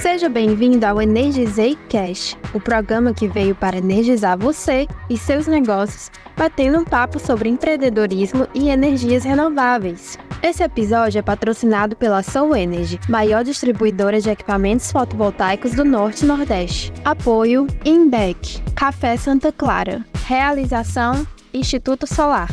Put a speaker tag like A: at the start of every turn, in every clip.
A: Seja bem-vindo ao Energizei Cash, o programa que veio para energizar você e seus negócios, batendo um papo sobre empreendedorismo e energias renováveis. Esse episódio é patrocinado pela Soul Energy, maior distribuidora de equipamentos fotovoltaicos do Norte e Nordeste. Apoio Inbec, Café Santa Clara. Realização Instituto Solar.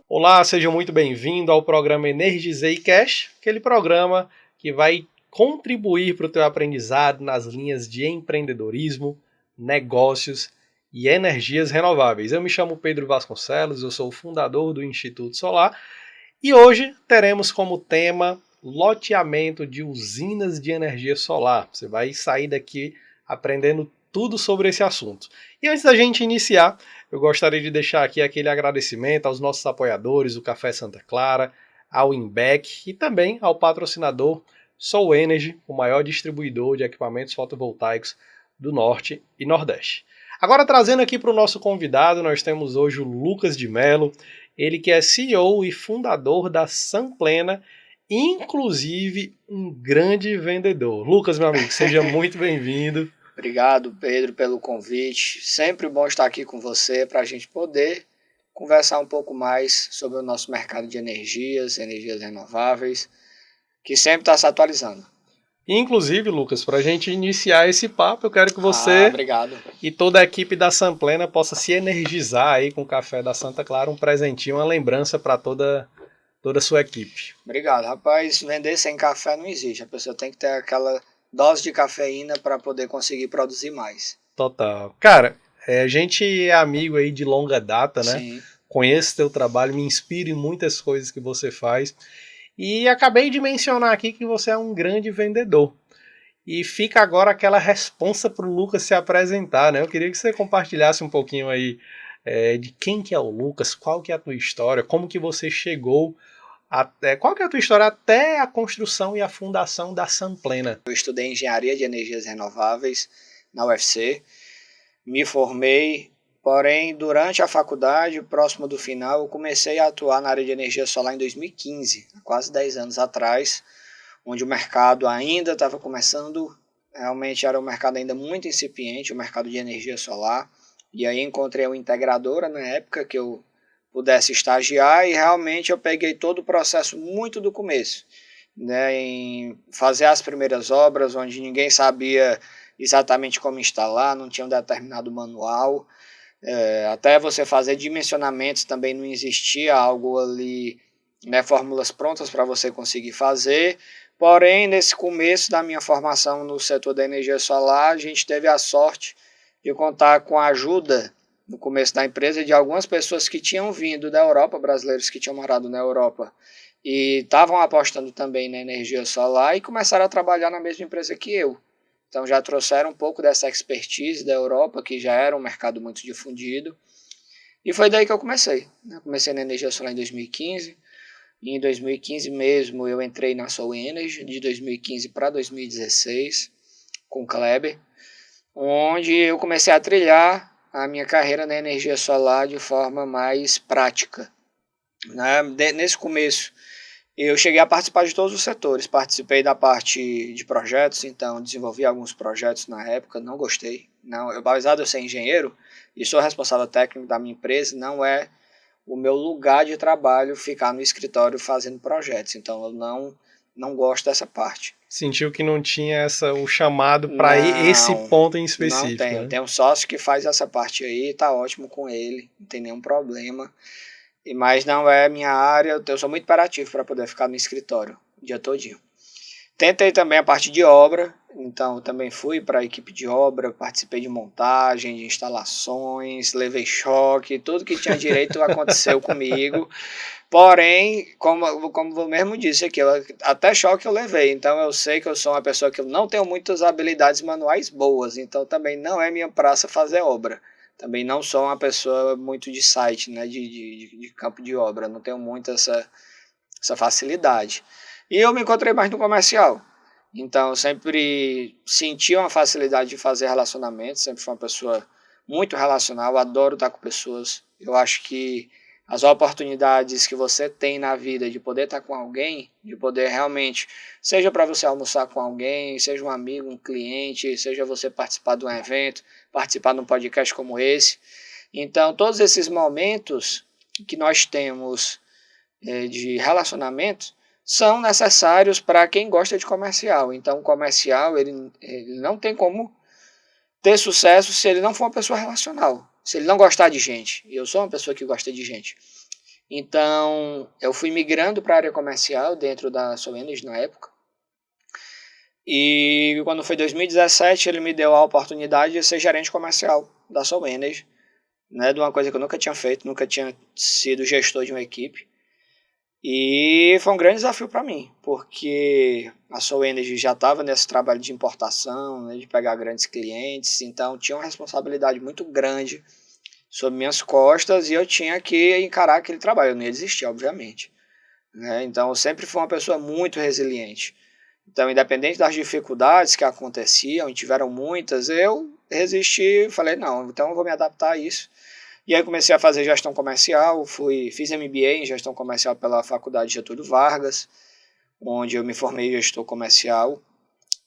B: Olá, seja muito bem-vindo ao programa Energizei Cash, aquele programa que vai contribuir para o teu aprendizado nas linhas de empreendedorismo, negócios e energias renováveis. Eu me chamo Pedro Vasconcelos, eu sou o fundador do Instituto Solar e hoje teremos como tema loteamento de usinas de energia solar. Você vai sair daqui aprendendo tudo sobre esse assunto. E antes da gente iniciar, eu gostaria de deixar aqui aquele agradecimento aos nossos apoiadores, o Café Santa Clara, ao Inbec e também ao patrocinador Soul Energy, o maior distribuidor de equipamentos fotovoltaicos do Norte e Nordeste. Agora, trazendo aqui para o nosso convidado, nós temos hoje o Lucas de Mello, ele que é CEO e fundador da Samplena, inclusive um grande vendedor. Lucas, meu amigo, seja muito bem-vindo.
C: Obrigado, Pedro, pelo convite. Sempre bom estar aqui com você para a gente poder conversar um pouco mais sobre o nosso mercado de energias renováveis, que sempre está se atualizando.
B: Inclusive, Lucas, para a gente iniciar esse papo, eu quero que você
C: obrigado.
B: E toda a equipe da Samplena possa se energizar aí com o café da Santa Clara, um presentinho, uma lembrança para toda a sua equipe.
C: Obrigado. Rapaz, vender sem café não existe. A pessoa tem que ter aquela dose de cafeína para poder conseguir produzir mais.
B: Total. Cara, a gente é amigo aí de longa data, né?
C: Sim.
B: Conheço teu trabalho, me inspiro em muitas coisas que você faz. E acabei de mencionar aqui que você é um grande vendedor. E fica agora aquela responsa para o Lucas se apresentar, né? Eu queria que você compartilhasse um pouquinho aí de quem que é o Lucas, qual que é a tua história, como que você chegou qual que é a tua história até a construção e a fundação da Samplena.
C: Eu estudei engenharia de energias renováveis na UFC, me formei, porém durante a faculdade, próximo do final, eu comecei a atuar na área de energia solar em 2015, quase 10 anos atrás, onde o mercado ainda estava começando, realmente era um mercado ainda muito incipiente, o mercado de energia solar, e aí encontrei uma integradora na época que eu pudesse estagiar e realmente eu peguei todo o processo muito do começo, né, em fazer as primeiras obras, onde ninguém sabia exatamente como instalar, não tinha um determinado manual, até você fazer dimensionamentos também não existia algo ali, né, fórmulas prontas para você conseguir fazer. Porém, nesse começo da minha formação no setor da energia solar, a gente teve a sorte de contar com a ajuda, no começo da empresa, de algumas pessoas que tinham vindo da Europa, brasileiros que tinham morado na Europa, e estavam apostando também na energia solar e começaram a trabalhar na mesma empresa que eu. Então já trouxeram um pouco dessa expertise da Europa, que já era um mercado muito difundido, e foi daí que eu comecei. Eu comecei na energia solar em 2015, e em 2015 mesmo eu entrei na Soul Energy, de 2015 para 2016, com o Kleber, onde eu comecei a trilhar a minha carreira na energia solar de forma mais prática. Nesse começo, eu cheguei a participar de todos os setores, participei da parte de projetos, então desenvolvi alguns projetos na época, não gostei. Apesar de eu ser engenheiro e sou responsável técnico da minha empresa, não é o meu lugar de trabalho ficar no escritório fazendo projetos, então eu não gosto dessa parte.
B: Sentiu que não tinha o chamado para esse ponto em específico?
C: Não tenho,
B: né?
C: Tem um sócio que faz essa parte aí, tá ótimo com ele, não tem nenhum problema, mas não é minha área, eu sou muito imperativo para poder ficar no escritório o dia todinho. Tentei também a parte de obra, então também fui para a equipe de obra, participei de montagem, de instalações, levei choque, tudo que tinha direito aconteceu comigo. Porém, como eu mesmo disse aqui, até choque eu levei, então eu sei que eu sou uma pessoa que eu não tenho muitas habilidades manuais boas, então também não é minha praça fazer obra. Também não sou uma pessoa muito de site, né, de campo de obra, não tenho muito essa facilidade. E eu me encontrei mais no comercial. Então, eu sempre senti uma facilidade de fazer relacionamentos, sempre fui uma pessoa muito relacional, adoro estar com pessoas. Eu acho que as oportunidades que você tem na vida de poder estar com alguém, de poder realmente, seja para você almoçar com alguém, seja um amigo, um cliente, seja você participar de um evento, participar de um podcast como esse. Então, todos esses momentos que nós temos de relacionamento são necessários para quem gosta de comercial. Então, o comercial ele não tem como ter sucesso se ele não for uma pessoa relacional, se ele não gostar de gente. Eu sou uma pessoa que gosta de gente. Então, eu fui migrando para a área comercial dentro da Soul Energy na época. E quando foi 2017, ele me deu a oportunidade de ser gerente comercial da Soul Energy, né, de uma coisa que eu nunca tinha feito, nunca tinha sido gestor de uma equipe. E foi um grande desafio para mim, porque a Soul Energy já estava nesse trabalho de importação, né, de pegar grandes clientes, então tinha uma responsabilidade muito grande sobre minhas costas e eu tinha que encarar aquele trabalho, eu não ia desistir, obviamente. Né? Então eu sempre fui uma pessoa muito resiliente. Então, independente das dificuldades que aconteciam, e tiveram muitas, eu resisti e falei, não, então eu vou me adaptar a isso. E aí comecei a fazer gestão comercial, fiz MBA em gestão comercial pela Faculdade Getúlio Vargas, onde eu me formei em gestor comercial.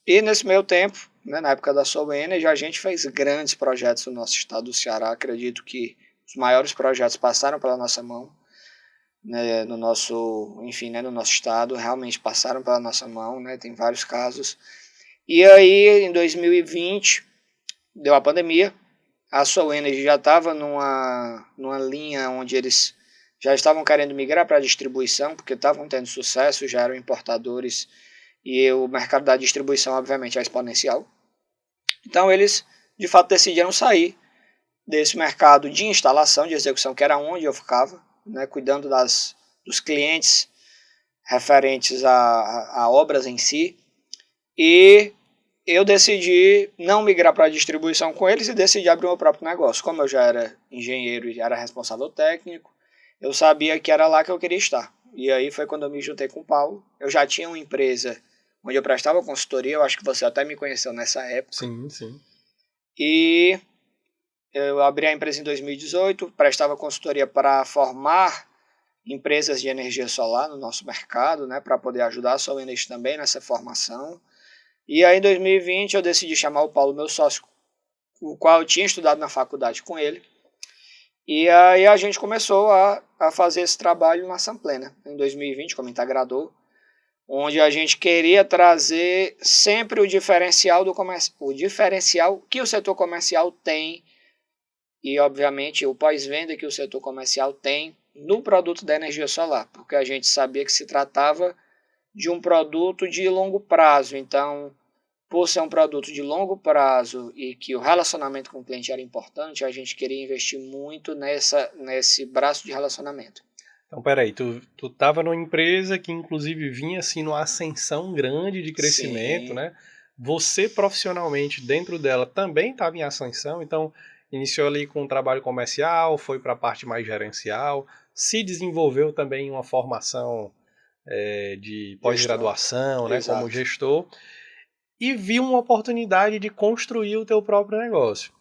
C: E nesse meio tempo, né, na época da Soul Energy, a gente fez grandes projetos no nosso estado do Ceará. Acredito que os maiores projetos passaram pela nossa mão, né, no nosso estado, realmente passaram pela nossa mão, né, tem vários casos. E aí, em 2020, deu a pandemia. A Soul Energy já estava numa linha onde eles já estavam querendo migrar para a distribuição, porque estavam tendo sucesso, já eram importadores, e o mercado da distribuição, obviamente, é exponencial. Então, eles, de fato, decidiram sair desse mercado de instalação, de execução, que era onde eu ficava, né, cuidando dos clientes referentes a obras em si, e eu decidi não migrar para a distribuição com eles e decidi abrir o meu próprio negócio. Como eu já era engenheiro e era responsável técnico, eu sabia que era lá que eu queria estar. E aí foi quando eu me juntei com o Paulo. Eu já tinha uma empresa onde eu prestava consultoria, eu acho que você até me conheceu nessa época.
B: Sim, sim.
C: E eu abri a empresa em 2018, prestava consultoria para formar empresas de energia solar no nosso mercado, né, para poder ajudar a Soul Energy também nessa formação. E aí em 2020 eu decidi chamar o Paulo, meu sócio, o qual eu tinha estudado na faculdade com ele. E aí a gente começou a fazer esse trabalho na Samplena, em 2020, como integrador, onde a gente queria trazer sempre o diferencial do comércio, o diferencial que o setor comercial tem e, obviamente, o pós-venda que o setor comercial tem no produto da energia solar, porque a gente sabia que se tratava de um produto de longo prazo. Então, por ser um produto de longo prazo e que o relacionamento com o cliente era importante, a gente queria investir muito nesse braço de relacionamento.
B: Então, peraí, tu estava numa empresa que inclusive vinha assim numa ascensão grande de crescimento,
C: Sim.
B: né? Você profissionalmente dentro dela também estava em ascensão, então iniciou ali com um trabalho comercial, foi para a parte mais gerencial, se desenvolveu também em uma formação de pós-graduação, né, como gestor, e viu uma oportunidade de construir o teu próprio negócio.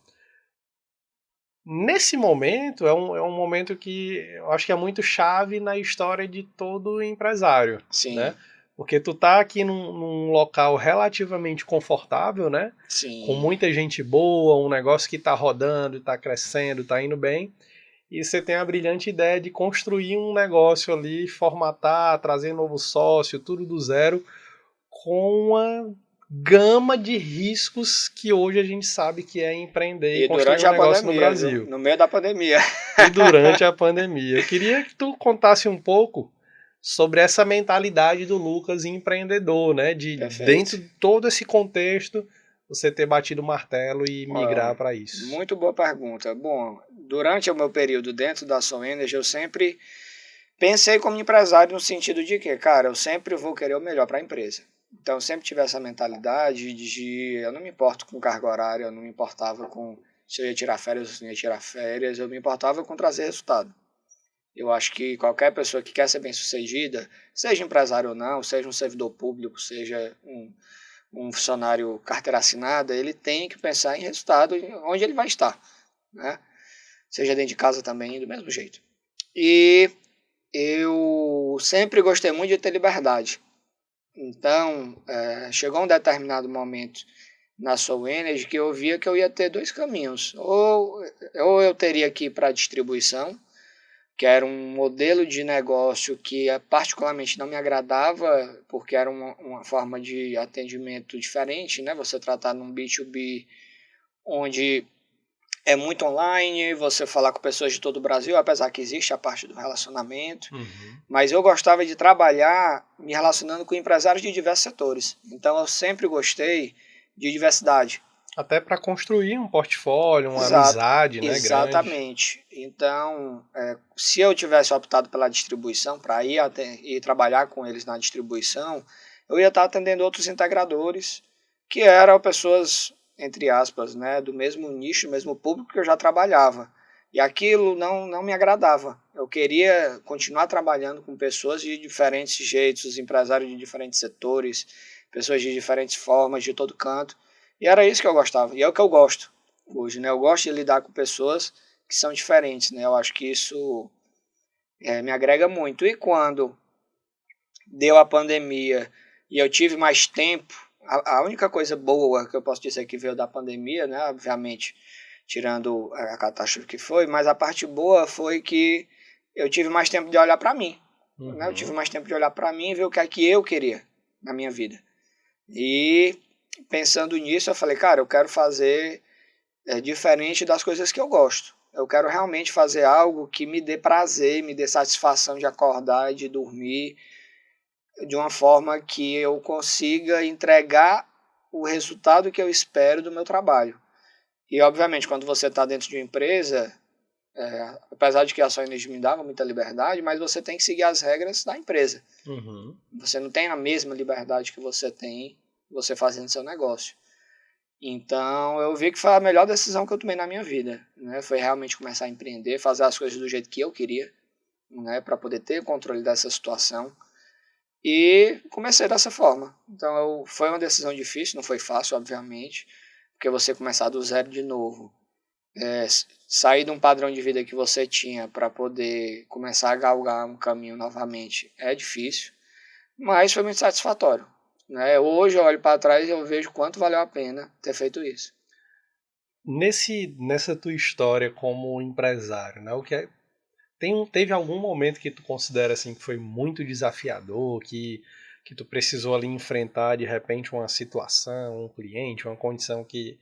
B: Nesse momento, é um momento que eu acho que é muito chave na história de todo empresário.
C: Sim.
B: Né? Porque tu tá aqui num local relativamente confortável, né?
C: Sim.
B: Com muita gente boa, um negócio que tá rodando, tá crescendo, tá indo bem. E você tem a brilhante ideia de construir um negócio ali, formatar, trazer novo sócio, tudo do zero, com uma gama de riscos que hoje a gente sabe que é empreender e construir um negócio no Brasil.
C: No meio da pandemia.
B: E durante a pandemia. Eu queria que tu contasse um pouco sobre essa mentalidade do Lucas empreendedor, né? Dentro de todo esse contexto, você ter batido o martelo e migrar para isso.
C: Muito boa pergunta. Bom, durante o meu período dentro da Soul Energy, eu sempre pensei como empresário no sentido de que, cara, eu sempre vou querer o melhor para a empresa. Então, eu sempre tive essa mentalidade de eu não me importo com carga horária, eu não me importava com se eu ia tirar férias ou se não ia tirar férias, eu me importava com trazer resultado. Eu acho que qualquer pessoa que quer ser bem-sucedida, seja empresário ou não, seja um servidor público, seja um funcionário carteira assinada, ele tem que pensar em resultado onde ele vai estar, né? Seja dentro de casa também, do mesmo jeito. E eu sempre gostei muito de ter liberdade. Então, chegou um determinado momento na Soul Energy que eu via que eu ia ter dois caminhos. Ou eu teria que ir para a distribuição, que era um modelo de negócio que particularmente não me agradava, porque era uma forma de atendimento diferente, né? Você tratar num B2B onde é muito online, você falar com pessoas de todo o Brasil, apesar que existe a parte do relacionamento. Mas eu gostava de trabalhar me relacionando com empresários de diversos setores. Então eu sempre gostei de diversidade.
B: Até para construir um portfólio, uma amizade, né,
C: exatamente. Grande. Então, se eu tivesse optado pela distribuição, para ir trabalhar com eles na distribuição, eu ia estar atendendo outros integradores, que eram pessoas, entre aspas, né, do mesmo nicho, mesmo público que eu já trabalhava. E aquilo não me agradava. Eu queria continuar trabalhando com pessoas de diferentes jeitos, empresários de diferentes setores, pessoas de diferentes formas, de todo canto. E era isso que eu gostava, e é o que eu gosto hoje, né? Eu gosto de lidar com pessoas que são diferentes, né? Eu acho que isso me agrega muito. E quando deu a pandemia e eu tive mais tempo, a única coisa boa que eu posso dizer que veio da pandemia, né? Obviamente, tirando a catástrofe que foi, mas a parte boa foi que eu tive mais tempo de olhar para mim. Né? Eu tive mais tempo de olhar para mim e ver o que é que eu queria na minha vida. E pensando nisso, eu falei, cara, eu quero fazer diferente das coisas que eu gosto. Eu quero realmente fazer algo que me dê prazer, me dê satisfação de acordar e de dormir de uma forma que eu consiga entregar o resultado que eu espero do meu trabalho. E, obviamente, quando você está dentro de uma empresa, apesar de que a Soul Energy me dava muita liberdade, mas você tem que seguir as regras da empresa. Você não tem a mesma liberdade que você tem você fazendo seu negócio. Então, eu vi que foi a melhor decisão que eu tomei na minha vida, né? Foi realmente começar a empreender, fazer as coisas do jeito que eu queria, né? Para poder ter controle dessa situação. E comecei dessa forma. Então, foi uma decisão difícil, não foi fácil, obviamente, porque você começar do zero de novo, sair de um padrão de vida que você tinha para poder começar a galgar um caminho novamente é difícil, mas foi muito satisfatório. Né? Hoje eu olho para trás e eu vejo quanto valeu a pena ter feito isso.
B: Nessa tua história como empresário, né? Teve algum momento que tu considera assim que foi muito desafiador, que tu precisou ali enfrentar de repente uma situação, um cliente, uma condição que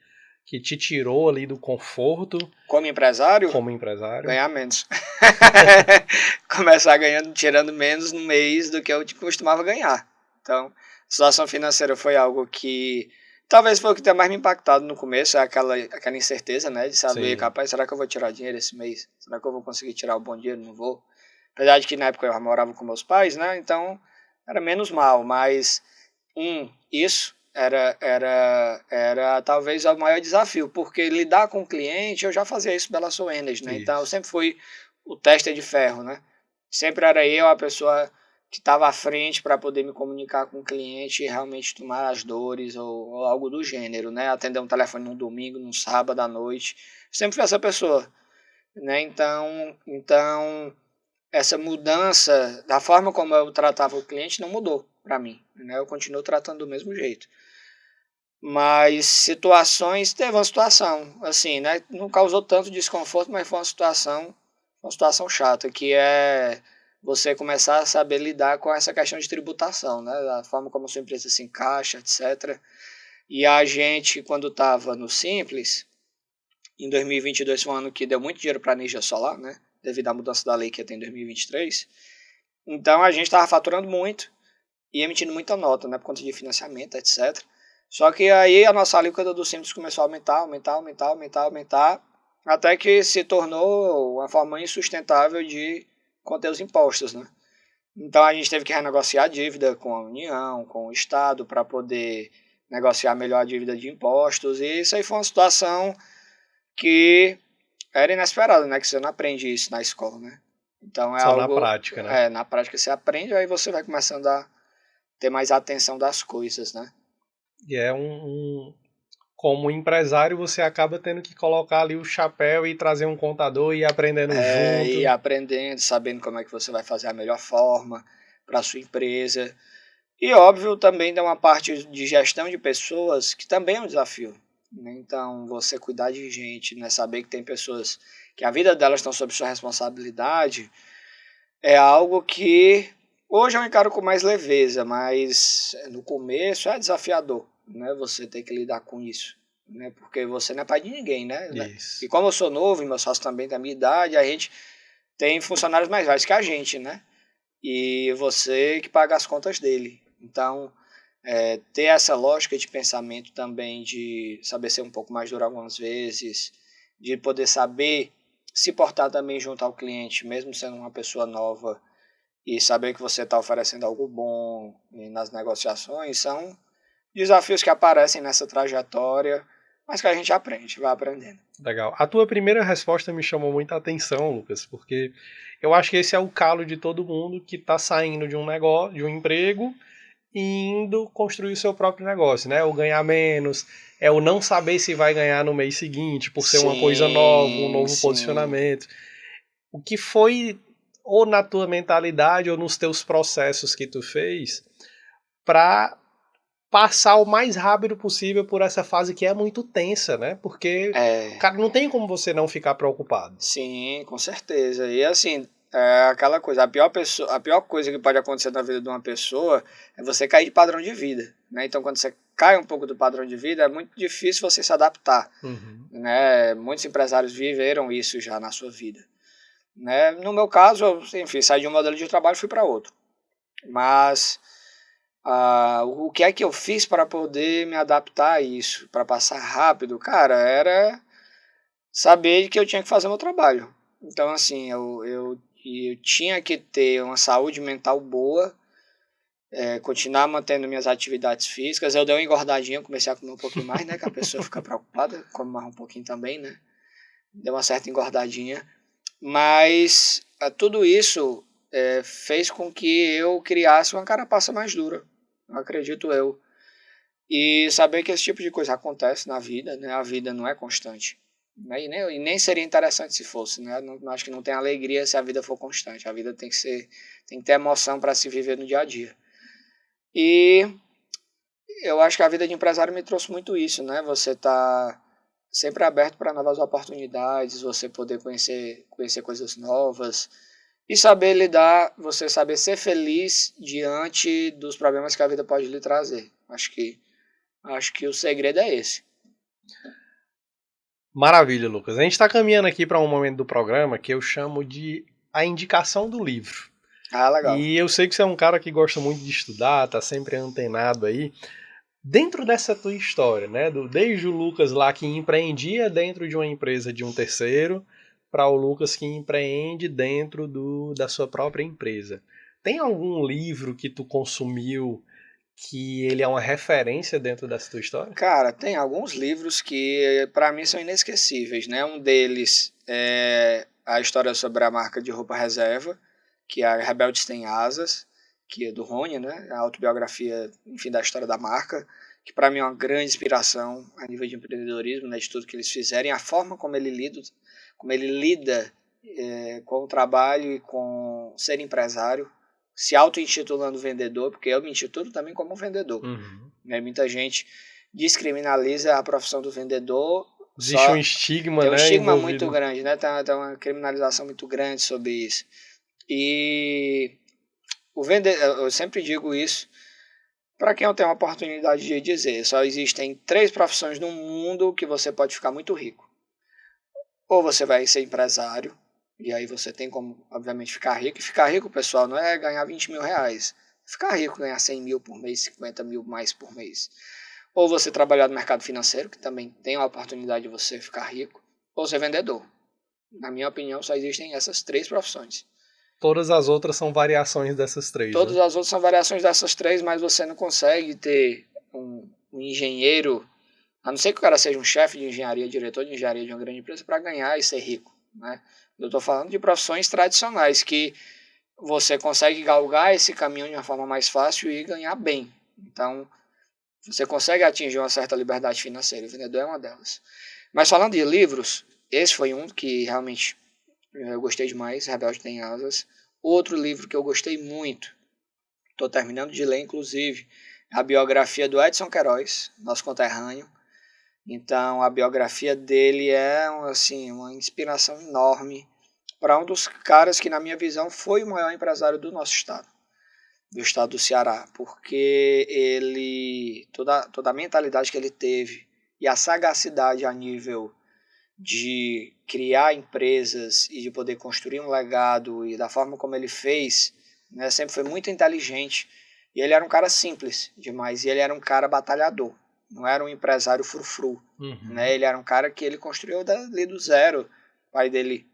B: te tirou ali do conforto?
C: Como empresário? Ganhar menos. Começar tirando menos no mês do que eu costumava ganhar. Então, a situação financeira foi algo que talvez foi o que tenha mais me impactado no começo, aquela incerteza, né, de saber, capaz, será que eu vou tirar dinheiro esse mês? Será que eu vou conseguir tirar o bom dinheiro? Não vou. Apesar de que na época eu morava com meus pais, né, então era menos mal, mas isso era talvez o maior desafio, porque lidar com o cliente, eu já fazia isso pela Soul Energy, né, então eu sempre fui o tester de ferro, né, sempre era eu a pessoa que estava à frente para poder me comunicar com o cliente e realmente tomar as dores ou algo do gênero, né? Atender um telefone num domingo, num sábado à noite. Sempre fui essa pessoa, né? Então essa mudança da forma como eu tratava o cliente não mudou para mim, né? Eu continuo tratando do mesmo jeito. Mas teve uma situação, assim, né? Não causou tanto desconforto, mas foi uma situação chata, que é você começar a saber lidar com essa questão de tributação, né? Da forma como a sua empresa se encaixa, etc. E a gente, quando estava no Simples, em 2022 foi um ano que deu muito dinheiro para a energia solar, né? Devido à mudança da lei que ia ter em 2023. Então a gente estava faturando muito e emitindo muita nota, né? Por conta de financiamento, etc. Só que aí a nossa alíquota do Simples começou a aumentar, até que se tornou uma forma insustentável de conter os impostos, né? Então a gente teve que renegociar a dívida com a União, com o Estado, para poder negociar melhor a dívida de impostos, e isso aí foi uma situação que era inesperada, né? Que você não aprende isso na escola, né? Então
B: Só algo... na prática, né?
C: Na prática você aprende, aí você vai começando a ter mais atenção das coisas, né?
B: E é como empresário, você acaba tendo que colocar ali o chapéu e trazer um contador e ir aprendendo junto.
C: E aprendendo, sabendo como é que você vai fazer a melhor forma para a sua empresa. E, óbvio, também tem uma parte de gestão de pessoas que também é um desafio, né? Então, você cuidar de gente, né? Saber que tem pessoas que a vida delas estão sob sua responsabilidade, é algo que hoje eu encaro com mais leveza, mas no começo é desafiador, né? Você ter que lidar com isso, né? Porque você não é pai de ninguém, né?
B: Isso.
C: E como eu sou novo e meu sócio também tem a minha idade, a gente tem funcionários mais velhos que a gente, né? E você que paga as contas dele. Então, ter essa lógica de pensamento também, de saber ser um pouco mais duro algumas vezes, de poder saber se portar também junto ao cliente, mesmo sendo uma pessoa nova, e saber que você está oferecendo algo bom nas negociações, são desafios que aparecem nessa trajetória, mas que a gente aprende, vai aprendendo.
B: Legal. A tua primeira resposta me chamou muita atenção, Lucas, porque eu acho que esse é o calo de todo mundo que está saindo de um negócio, de um emprego, e indo construir o seu próprio negócio, né? O ganhar menos, é o não saber se vai ganhar no mês seguinte, por ser uma coisa nova, um novo posicionamento. O que foi, ou na tua mentalidade, ou nos teus processos que tu fez, para passar o mais rápido possível por essa fase que é muito tensa, né? Porque, cara, não tem como você não ficar preocupado.
C: Sim, com certeza. E assim, aquela coisa, a pior coisa que pode acontecer na vida de uma pessoa é você cair de padrão de vida, né? Então, quando você cai um pouco do padrão de vida, é muito difícil você se adaptar, né? Muitos empresários viveram isso já na sua vida, né? No meu caso, eu, enfim, saí de um modelo de trabalho e fui para outro. Mas o que é que eu fiz para poder me adaptar a isso, para passar rápido? Cara, era saber que eu tinha que fazer meu trabalho. Então, assim, eu tinha que ter uma saúde mental boa, continuar mantendo minhas atividades físicas. Eu dei uma engordadinha, comecei a comer um pouquinho mais, né? Que a pessoa fica preocupada, come mais um pouquinho também, né? Deu uma certa engordadinha. Mas tudo isso fez com que eu criasse uma carapaça mais dura, acredito eu. E saber que esse tipo de coisa acontece na vida, né? A vida não é constante. Né? E nem seria interessante se fosse, né? Não, acho que não tem alegria se a vida for constante. A vida tem que ter emoção para se viver no dia a dia. E eu acho que a vida de empresário me trouxe muito isso, né? Você tá sempre aberto para novas oportunidades, você poder conhecer coisas novas e saber lidar, você saber ser feliz diante dos problemas que a vida pode lhe trazer. Acho que o segredo é esse.
B: Maravilha, Lucas. A gente está caminhando aqui para um momento do programa que eu chamo de a indicação do livro.
C: Legal.
B: E eu sei que você é um cara que gosta muito de estudar, tá sempre antenado aí. Dentro dessa tua história, né, desde o Lucas lá que empreendia dentro de uma empresa de um terceiro, para o Lucas que empreende dentro da sua própria empresa. Tem algum livro que tu consumiu que ele é uma referência dentro dessa tua história?
C: Cara, tem alguns livros que para mim são inesquecíveis, né? Um deles é a história sobre a marca de roupa reserva, que é a Rebeldes Têm Asas, que é do Rony, né? A autobiografia, enfim, da história da marca, que para mim é uma grande inspiração a nível de empreendedorismo, né? De tudo que eles fizerem, a forma como ele lida com o trabalho e com ser empresário, se auto-intitulando vendedor, porque eu me intitulo também como vendedor. Né? Muita gente descriminaliza a profissão do vendedor.
B: Existe um estigma, né?
C: Tem um estigma muito grande, né? Tem uma criminalização muito grande sobre isso. E eu sempre digo isso para quem eu tenho a oportunidade de dizer. Só existem 3 profissões no mundo que você pode ficar muito rico. Ou você vai ser empresário, e aí você tem como, obviamente, ficar rico. E ficar rico, pessoal, não é ganhar 20 mil reais. Ficar rico, ganhar 100 mil por mês, 50 mil mais por mês. Ou você trabalhar no mercado financeiro, que também tem a oportunidade de você ficar rico. Ou ser vendedor. Na minha opinião, só existem essas 3 profissões.
B: Todas as outras são variações dessas 3.
C: Todas as outras são variações dessas 3, mas você não consegue ter um engenheiro, a não ser que o cara seja um chefe de engenharia, diretor de engenharia de uma grande empresa, para ganhar e ser rico, né? Eu estou falando de profissões tradicionais, que você consegue galgar esse caminho de uma forma mais fácil e ganhar bem. Então, você consegue atingir uma certa liberdade financeira. O vendedor é uma delas. Mas falando de livros, esse foi um que realmente eu gostei demais, Rebelde Tem Asas. Outro livro que eu gostei muito, estou terminando de ler inclusive, é a biografia do Edson Queiroz, nosso conterrâneo. Então a biografia dele é assim, uma inspiração enorme para um dos caras que na minha visão foi o maior empresário do nosso estado. Do estado do Ceará, porque ele, toda a mentalidade que ele teve e a sagacidade a nível de criar empresas e de poder construir um legado e da forma como ele fez, né, sempre foi muito inteligente. E ele era um cara simples demais, e ele era um cara batalhador, não era um empresário frufru. Né? Ele era um cara que ele construiu dali do zero. O pai dele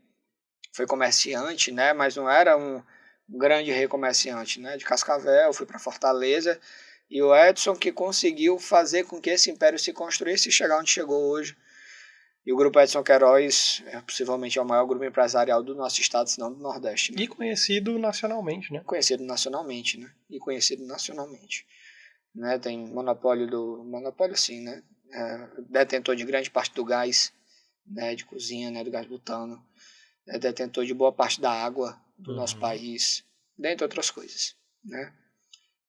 C: foi comerciante, né, mas não era um grande rei comerciante, né, de Cascavel, foi para Fortaleza, e o Edson que conseguiu fazer com que esse império se construísse e chegar onde chegou hoje. E o Grupo Edson Queiroz possivelmente é o maior grupo empresarial do nosso estado, se não do Nordeste. Né?
B: E conhecido nacionalmente, né?
C: Conhecido nacionalmente, né? E conhecido nacionalmente. Né? Tem monopólio sim, né? Detentor de grande parte do gás, né? De cozinha, né? Do gás butano. Detentor de boa parte da água do nosso país, dentre outras coisas, né?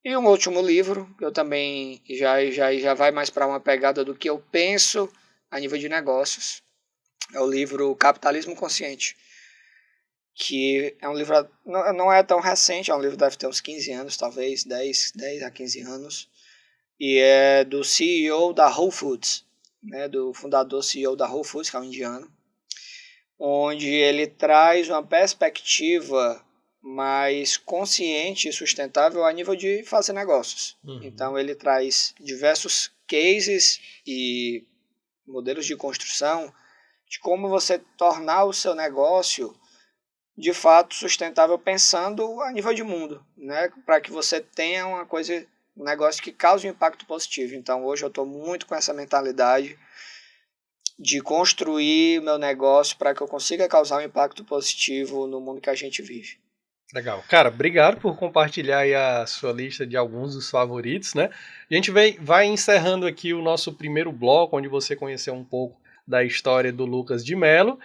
C: E um último livro, que eu também já vai mais para uma pegada do que eu penso a nível de negócios, é o livro Capitalismo Consciente, que é um livro, não é tão recente, é um livro que deve ter uns 15 anos, talvez, 10 a 15 anos, e é do CEO da Whole Foods, né? Do fundador CEO da Whole Foods, que é um indiano, onde ele traz uma perspectiva mais consciente e sustentável a nível de fazer negócios. Então ele traz diversos cases e modelos de construção de como você tornar o seu negócio de fato sustentável pensando a nível de mundo, né? Para que você tenha um negócio que cause um impacto positivo. Então hoje eu estou muito com essa mentalidade de construir meu negócio para que eu consiga causar um impacto positivo no mundo que a gente vive.
B: Legal. Cara, obrigado por compartilhar aí a sua lista de alguns dos favoritos, né? A gente vai encerrando aqui o nosso primeiro bloco, onde você conheceu um pouco da história do Lucas de Mello.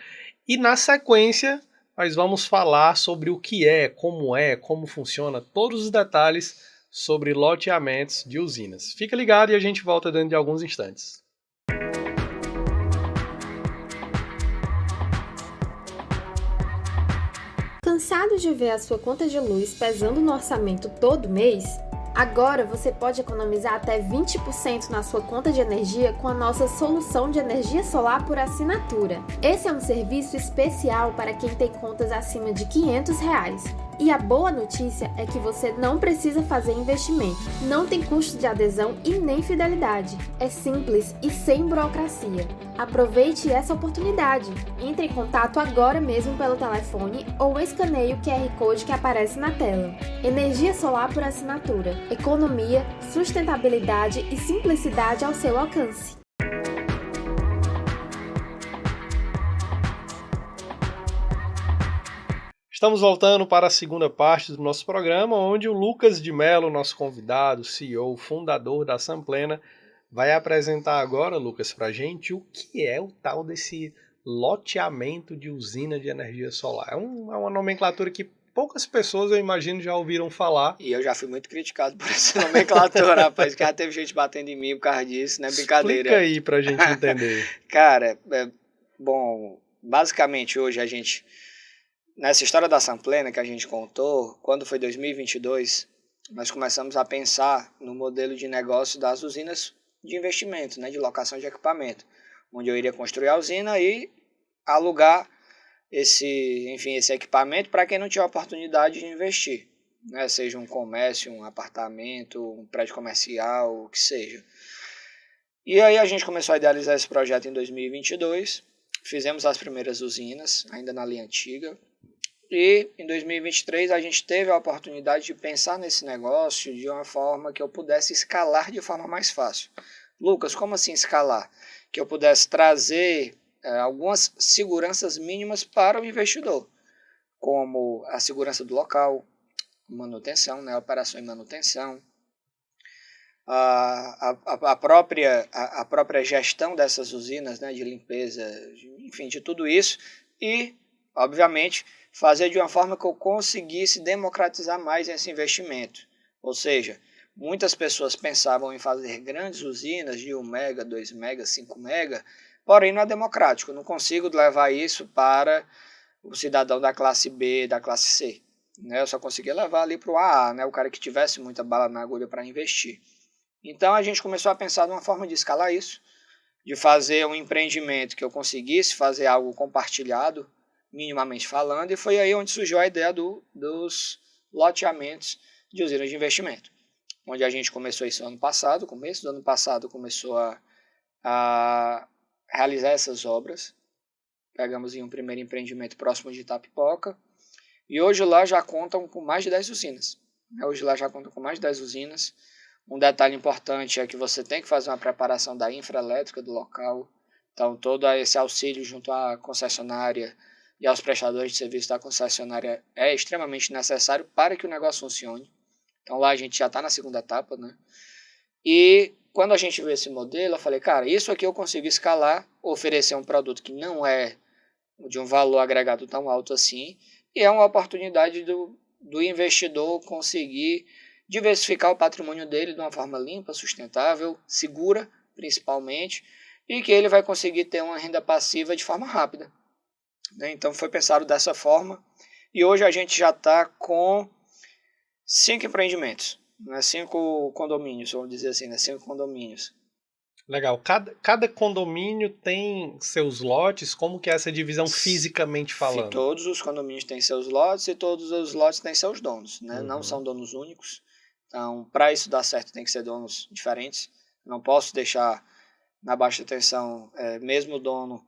B: E na sequência, nós vamos falar sobre o que é, como funciona, todos os detalhes sobre loteamentos de usinas. Fica ligado e a gente volta dentro de alguns instantes.
A: Cansado de ver a sua conta de luz pesando no orçamento todo mês? Agora você pode economizar até 20% na sua conta de energia com a nossa solução de energia solar por assinatura. Esse é um serviço especial para quem tem contas acima de R$ 500. E a boa notícia é que você não precisa fazer investimento, não tem custo de adesão e nem fidelidade. É simples e sem burocracia. Aproveite essa oportunidade. Entre em contato agora mesmo pelo telefone ou escaneie o QR Code que aparece na tela. Energia solar por assinatura. Economia, sustentabilidade e simplicidade ao seu alcance.
B: Estamos voltando para a segunda parte do nosso programa, onde o Lucas de Mello, nosso convidado, CEO, fundador da Samplena, vai apresentar agora, Lucas, para a gente o que é o tal desse loteamento de usina de energia solar. É uma nomenclatura que poucas pessoas, eu imagino, já ouviram falar.
C: E eu já fui muito criticado por essa nomenclatura, rapaz, que já teve gente batendo em mim por causa disso, não é brincadeira.
B: Explica aí para a gente entender.
C: Cara, bom, basicamente hoje a gente... Nessa história da Samplena que a gente contou, quando foi 2022, nós começamos a pensar no modelo de negócio das usinas de investimento, né, de locação de equipamento, onde eu iria construir a usina e alugar esse equipamento para quem não tinha oportunidade de investir, né, seja um comércio, um apartamento, um prédio comercial, o que seja. E aí a gente começou a idealizar esse projeto em 2022, fizemos as primeiras usinas, ainda na linha antiga, e em 2023 a gente teve a oportunidade de pensar nesse negócio de uma forma que eu pudesse escalar de forma mais fácil. Lucas, como assim escalar? Que eu pudesse trazer algumas seguranças mínimas para o investidor, como a segurança do local, manutenção, né, operação e manutenção, a própria gestão dessas usinas, né, de limpeza, enfim, de tudo isso, e, obviamente, fazer de uma forma que eu conseguisse democratizar mais esse investimento. Ou seja, muitas pessoas pensavam em fazer grandes usinas de 1 mega, 2 mega, 5 mega, porém não é democrático, eu não consigo levar isso para o cidadão da classe B, da classe C. Né? Eu só conseguia levar ali para o AA, né? O cara que tivesse muita bala na agulha para investir. Então a gente começou a pensar numa forma de escalar isso, de fazer um empreendimento que eu conseguisse fazer algo compartilhado, minimamente falando, e foi aí onde surgiu a ideia dos loteamentos de usinas de investimento, onde a gente começou isso ano passado, começo do ano passado começou a realizar essas obras, pegamos em um primeiro empreendimento próximo de Itapipoca, e hoje lá já contam com mais de 10 usinas. Hoje lá já contam com mais de 10 usinas. Um detalhe importante é que você tem que fazer uma preparação da infraelétrica do local. Então, todo esse auxílio junto à concessionária e aos prestadores de serviço da concessionária é extremamente necessário para que o negócio funcione. Então, lá a gente já está na segunda etapa, né? E quando a gente viu esse modelo, eu falei, cara, isso aqui eu consigo escalar, oferecer um produto que não é de um valor agregado tão alto assim, e é uma oportunidade do investidor conseguir diversificar o patrimônio dele de uma forma limpa, sustentável, segura, principalmente, e que ele vai conseguir ter uma renda passiva de forma rápida. Então foi pensado dessa forma, e hoje a gente já está com 5 empreendimentos, 5 condomínios, vamos dizer assim, 5 condomínios.
B: Legal. Cada condomínio tem seus lotes? Como que é essa divisão fisicamente falando?
C: Todos os condomínios têm seus lotes e todos os lotes têm seus donos, né? Não são donos únicos. Então, para isso dar certo, tem que ser donos diferentes. Não posso deixar na baixa tensão mesmo dono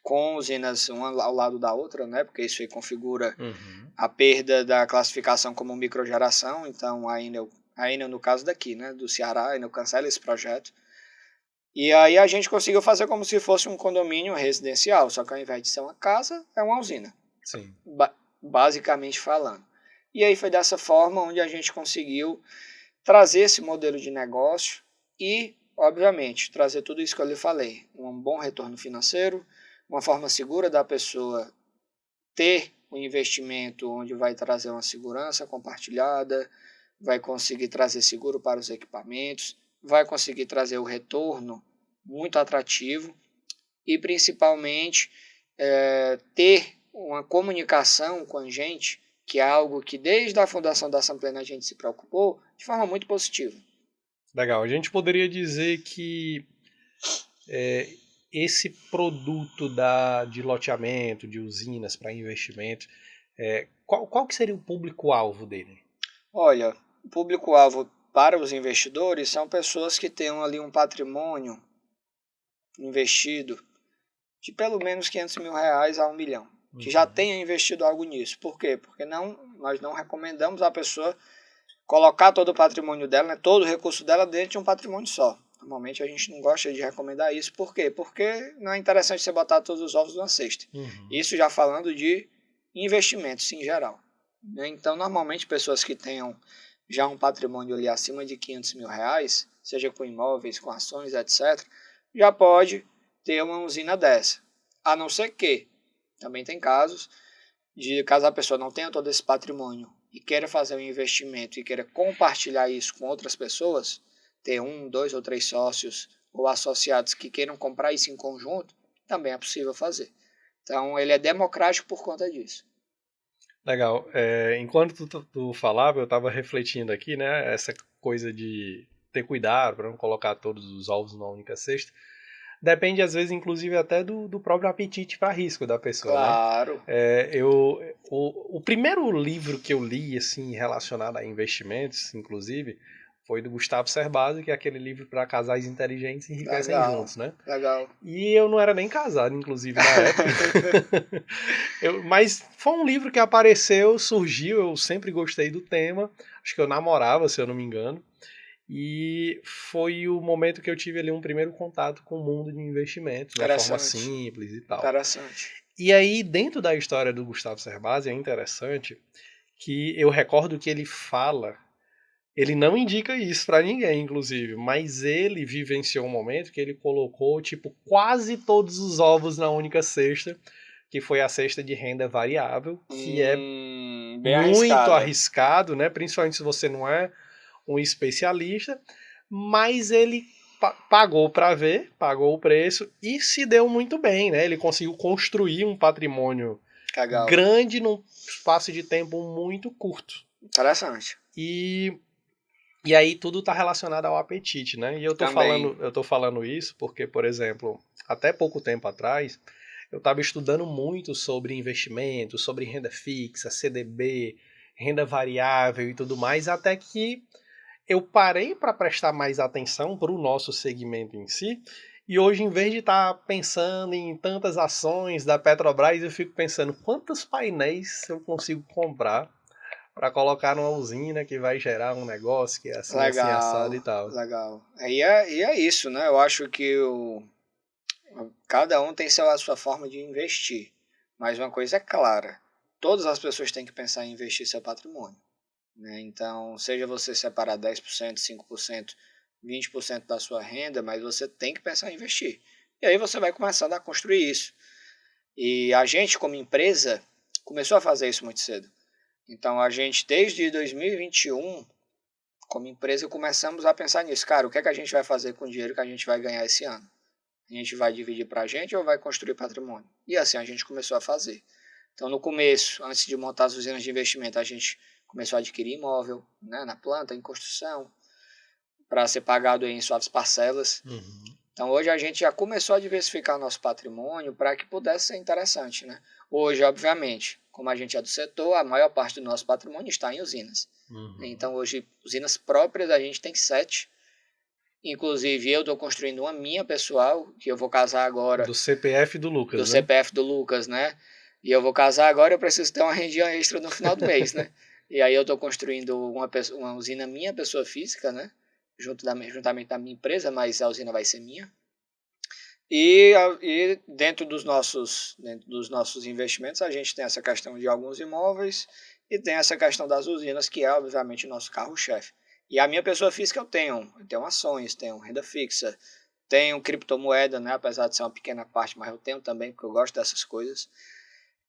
C: com usinas uma ao lado da outra, né? Porque isso aí configura a perda da classificação como microgeração. Então, a Enel, no caso daqui, né? Do Ceará, a Enel cancela esse projeto. E aí a gente conseguiu fazer como se fosse um condomínio residencial, só que ao invés de ser uma casa, é uma usina.
B: Sim.
C: Basicamente falando. E aí foi dessa forma onde a gente conseguiu trazer esse modelo de negócio e, obviamente, trazer tudo isso que eu lhe falei. Um bom retorno financeiro, uma forma segura da pessoa ter um investimento onde vai trazer uma segurança compartilhada, vai conseguir trazer seguro para os equipamentos, vai conseguir trazer o retorno muito atrativo e, principalmente, ter uma comunicação com a gente, que é algo que desde a fundação da Assembleia a gente se preocupou, de forma muito positiva.
B: Legal. A gente poderia dizer que esse produto de loteamento, de usinas para investimento, qual que seria o público-alvo dele?
C: Olha, o público-alvo para os investidores são pessoas que tenham ali um patrimônio investido de pelo menos R$500 mil a R$1 milhão, que já tenha investido algo nisso. Por quê? Porque nós não recomendamos a pessoa colocar todo o patrimônio dela, né, todo o recurso dela dentro de um patrimônio só. Normalmente a gente não gosta de recomendar isso. Por quê? Porque não é interessante você botar todos os ovos numa cesta. Isso já falando de investimentos em geral. Então, normalmente, pessoas que tenham já um patrimônio ali acima de R$500 mil, seja com imóveis, com ações, etc., já pode ter uma usina dessa. A não ser que, também tem casos, de caso a pessoa não tenha todo esse patrimônio e queira fazer um investimento e queira compartilhar isso com outras pessoas, ter 1, 2 ou 3 sócios ou associados que queiram comprar isso em conjunto, também é possível fazer. Então, ele é democrático por conta disso.
B: Legal. Enquanto tu falava, eu estava refletindo aqui, né? Essa coisa de ter cuidado para não colocar todos os ovos numa única cesta. Depende, às vezes, inclusive, até do próprio apetite para risco da pessoa,
C: claro.
B: Né? O primeiro livro que eu li, assim, relacionado a investimentos, inclusive, foi do Gustavo Cerbasi, que é aquele livro para casais inteligentes e enriquecem juntos, né?
C: Legal.
B: E eu não era nem casado, inclusive, na época. Mas foi um livro que apareceu, surgiu, eu sempre gostei do tema. Acho que eu namorava, se eu não me engano. E foi o momento que eu tive ali um primeiro contato com o mundo de investimentos, de forma simples e tal.
C: Interessante.
B: E aí, dentro da história do Gustavo Cerbasi, é interessante que eu recordo que ele fala Ele não indica isso para ninguém, inclusive, mas ele vivenciou um momento que ele colocou, tipo, quase todos os ovos na única cesta, que foi a cesta de renda variável, que é
C: bem
B: muito
C: arriscada.
B: arriscado, né? Principalmente se você não é um especialista, mas ele pagou para ver, pagou o preço e se deu muito bem, né? Ele conseguiu construir um patrimônio
C: Legal.
B: grande num espaço de tempo muito curto.
C: Interessante.
B: E aí tudo está relacionado ao apetite, né? E eu tô falando isso porque, por exemplo, até pouco tempo atrás, eu estava estudando muito sobre investimento, sobre renda fixa, CDB, renda variável e tudo mais, até que eu parei para prestar mais atenção para o nosso segmento em si. E hoje, em vez de estar pensando em tantas ações da Petrobras, eu fico pensando quantos painéis eu consigo comprar para colocar numa usina que vai gerar um negócio que é assim, assim, assado e tal.
C: Legal. E é isso, né? Eu acho que cada um tem a sua forma de investir. Mas uma coisa é clara, todas as pessoas têm que pensar em investir seu patrimônio. Né? Então, seja você separar 10%, 5%, 20% da sua renda, mas você tem que pensar em investir. E aí você vai começando a construir isso. E a gente, como empresa, começou a fazer isso muito cedo. Então, a gente, desde 2021, como empresa, começamos a pensar nisso. Cara, o que é que a gente vai fazer com o dinheiro que a gente vai ganhar esse ano? A gente vai dividir para a gente ou vai construir patrimônio? E assim a gente começou a fazer. Então, no começo, antes de montar as usinas de investimento, a gente começou a adquirir imóvel, né, na planta, em construção, para ser pagado em suaves parcelas.
B: Uhum.
C: Então, hoje a gente já começou a diversificar o nosso patrimônio para que pudesse ser interessante. Né? Hoje, obviamente, como a gente é do setor, a maior parte do nosso patrimônio está em usinas.
B: Uhum.
C: Então, hoje, usinas próprias, a gente tem 7. Inclusive, eu estou construindo uma minha pessoal, que eu vou casar agora.
B: Do CPF do Lucas,
C: do
B: né?
C: CPF do Lucas, né? E eu vou casar agora, eu preciso ter uma rendinha extra no final do mês, né? E aí eu estou construindo uma usina minha, pessoa física, né? Juntamente da minha empresa, mas a usina vai ser minha. E dentro dos nossos investimentos, a gente tem essa questão de alguns imóveis e tem essa questão das usinas, que é, obviamente, o nosso carro-chefe. E a minha pessoa física eu tenho ações, tenho renda fixa, tenho criptomoeda, né? Apesar de ser uma pequena parte, mas eu tenho também, porque eu gosto dessas coisas.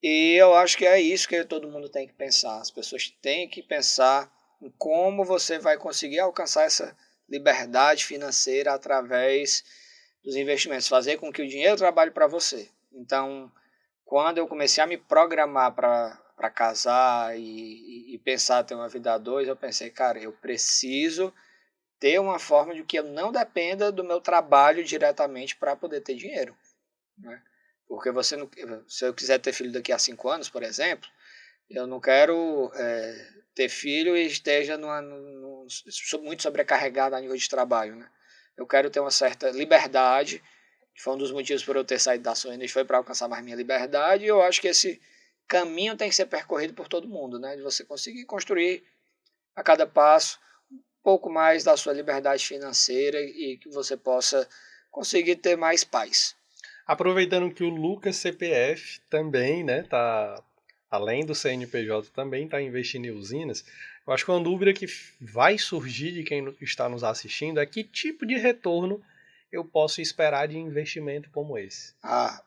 C: E eu acho que é isso que todo mundo tem que pensar. As pessoas têm que pensar em como você vai conseguir alcançar essa liberdade financeira através dos investimentos, fazer com que o dinheiro trabalhe para você. Então, quando eu comecei a me programar para casar e pensar ter uma vida a dois, eu pensei, cara, eu preciso ter uma forma de que eu não dependa do meu trabalho diretamente para poder ter dinheiro. Né? Porque se eu quiser ter filho daqui a 5 anos, por exemplo, eu não quero ter filho e esteja muito sobrecarregado a nível de trabalho. Né? Eu quero ter uma certa liberdade. Foi um dos motivos por eu ter saído da Soenis, foi para alcançar mais minha liberdade. E eu acho que esse caminho tem que ser percorrido por todo mundo, né? De você conseguir construir a cada passo um pouco mais da sua liberdade financeira e que você possa conseguir ter mais paz.
B: Aproveitando que o Lucas CPF também, né, tá, além do CNPJ, também está investindo em usinas, eu acho que uma dúvida que vai surgir de quem está nos assistindo é que tipo de retorno eu posso esperar de investimento como esse?